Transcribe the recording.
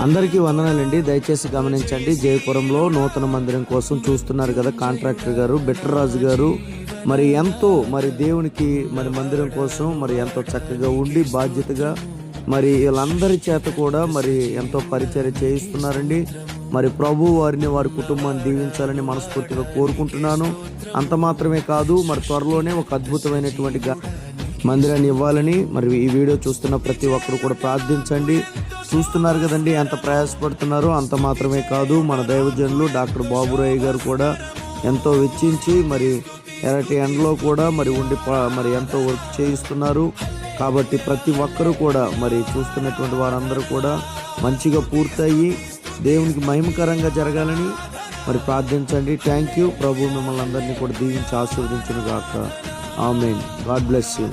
అందరికీ వందనాలండి. దయచేసి గమనించండి. జయపురంలో నూతన మందిరం కోసం చూస్తున్నారు కదా, కాంట్రాక్టర్ గారు బెట్టరాజు గారు ఎంతో దేవునికి మందిరం కోసం ఎంతో చక్కగా ఉండి బాధ్యతగా వీళ్ళందరి చేత కూడా ఎంతో పరిచర్య చేయిస్తున్నారండి. ప్రభు వారిని వారి కుటుంబాన్ని దీవించాలని మనస్ఫూర్తిగా కోరుకుంటున్నాను. అంత మాత్రమే కాదు, త్వరలోనే ఒక అద్భుతమైనటువంటి మందిరాన్ని ఇవ్వాలని ఈ వీడియో చూస్తున్న ప్రతి ఒక్కరు కూడా ప్రార్థించండి. చూస్తున్నారు కదండి ఎంత ప్రయాసపడుతున్నారో. అంత మాత్రమే కాదు, మన దైవజనులు డాక్టర్ బాబురాయ్ గారు కూడా ఎంతో వెచ్చించి ఎరటి ఎండలో కూడా ఉండి ఎంతో వర్క్ చేయిస్తున్నారు. కాబట్టి ప్రతి ఒక్కరూ కూడా చూస్తున్నటువంటి వారందరూ కూడా మంచిగా పూర్తయ్యి దేవునికి మహిమకరంగా జరగాలని ప్రార్థించండి. Thank you. ప్రభు మిమ్మల్ని అందరినీ కూడా దీవించి ఆశీర్వదించును గాక. ఆమేన్. God bless you.